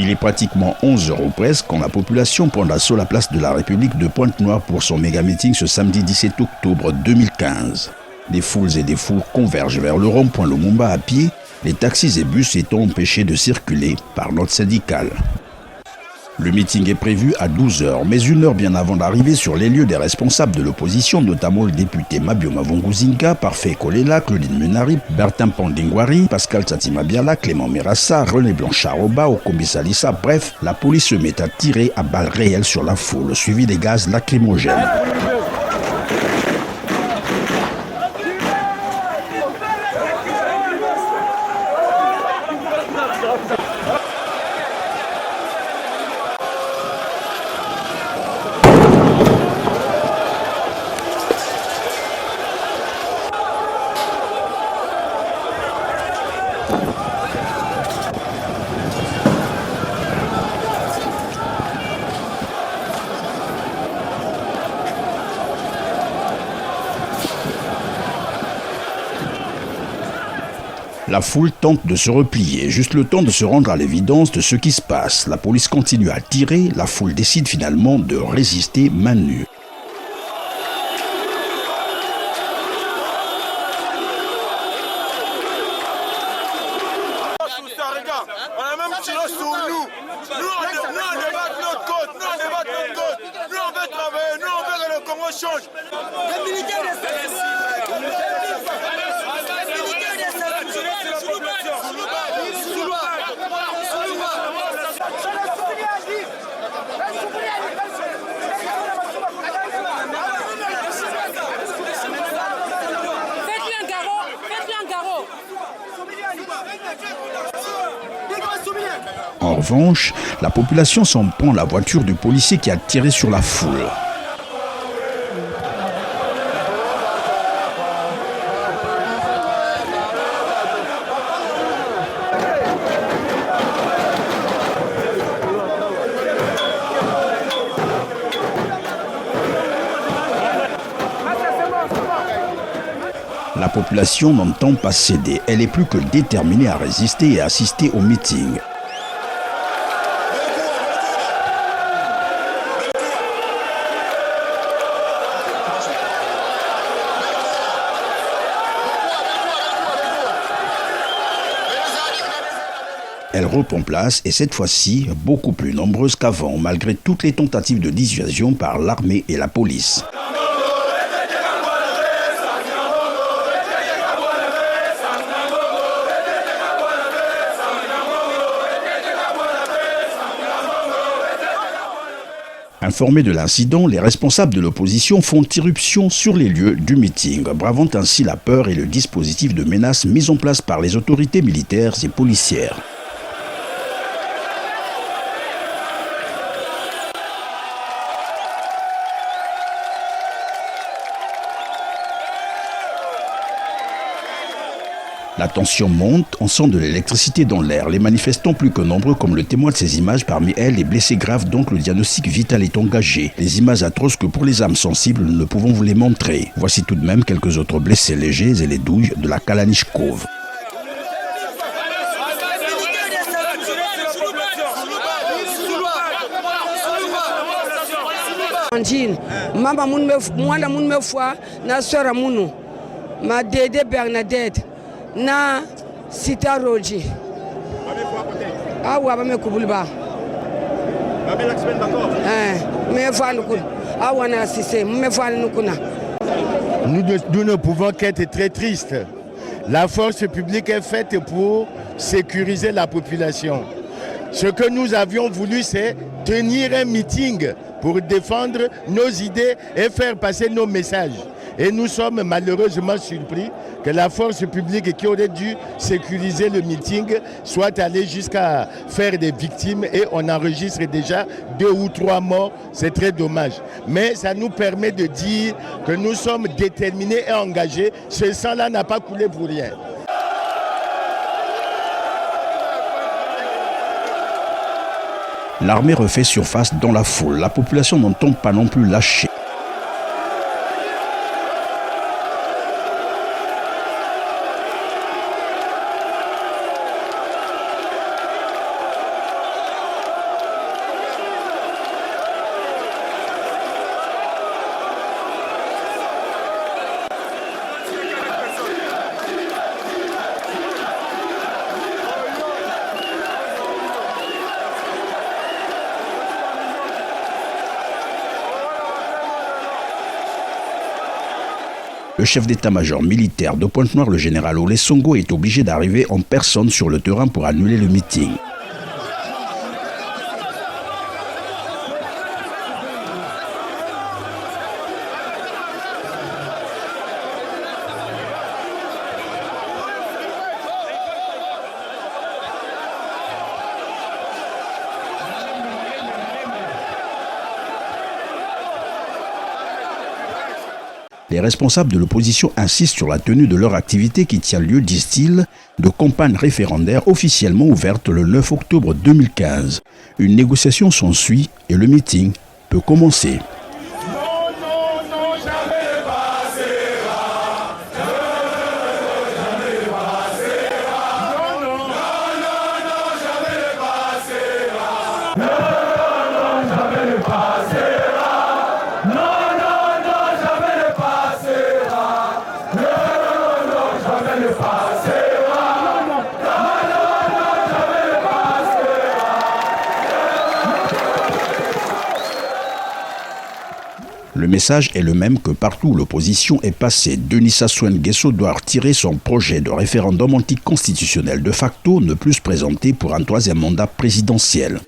Il est pratiquement 11 h ou presque quand la population prend d'assaut la place de la République de Pointe-Noire pour son méga-meeting ce samedi 17 octobre 2015. Des foules et des fours convergent vers le rond-point Lumumba à pied, les taxis et bus étant empêchés de circuler par note syndicale. Le meeting est prévu à 12 h, mais une heure bien avant d'arriver sur les lieux des responsables de l'opposition, notamment le député Mabio Mavunguzinga, Parfait Kolela, Claudine Munari, Bertin Pandingwari, Pascal Tatimabiala, Clément Merassa, René Blanchard-Oba, Okombi Salissa, bref, la police se met à tirer à balles réelles sur la foule, suivi des gaz lacrymogènes. La foule tente de se replier, juste le temps de se rendre à l'évidence de ce qui se passe. La police continue à tirer, la foule décide finalement de résister main nue. En revanche, la population s'en prend à la voiture du policier qui a tiré sur la foule. La population n'entend pas céder. Elle est plus que déterminée à résister et à assister au meeting. Elle reprend place et cette fois-ci beaucoup plus nombreuse qu'avant, malgré toutes les tentatives de dissuasion par l'armée et la police. Informés de l'incident, les responsables de l'opposition font irruption sur les lieux du meeting, bravant ainsi la peur et le dispositif de menace mis en place par les autorités militaires et policières. La tension monte, on sent de l'électricité dans l'air. Les manifestants plus que nombreux comme le témoin de ces images, parmi elles les blessés graves, donc le diagnostic vital est engagé. Les images atroces que pour les âmes sensibles nous ne pouvons vous les montrer. Voici tout de même quelques autres blessés légers et les douilles de la Kalachnikov. Maman moun me foi na sœur mounou ma Dédé Bernadette na Sita Roji awa ba me kubulba ba be l'accent d'accord me fa nukun awa na sise me fa nukuna. Nous ne pouvons qu'être très tristes. La force publique est faite pour sécuriser la population. Ce que nous avions voulu, c'est tenir un meeting pour défendre nos idées et faire passer nos messages. Et nous sommes malheureusement surpris que la force publique qui aurait dû sécuriser le meeting soit allée jusqu'à faire des victimes et on enregistre déjà 2 ou 3 morts. C'est très dommage. Mais ça nous permet de dire que nous sommes déterminés et engagés. Ce sang-là n'a pas coulé pour rien. L'armée refait surface dans la foule. La population n'entend pas non plus lâcher. Le chef d'état-major militaire de Pointe-Noire, le général Ole Songo, est obligé d'arriver en personne sur le terrain pour annuler le meeting. Les responsables de l'opposition insistent sur la tenue de leur activité qui tient lieu, disent-ils, de campagne référendaire officiellement ouverte le 9 octobre 2015. Une négociation s'ensuit et le meeting peut commencer. Le message est le même que partout où l'opposition est passée. Denis Sassou Nguesso doit retirer son projet de référendum anticonstitutionnel de facto, ne plus se présenter pour un 3e mandat présidentiel.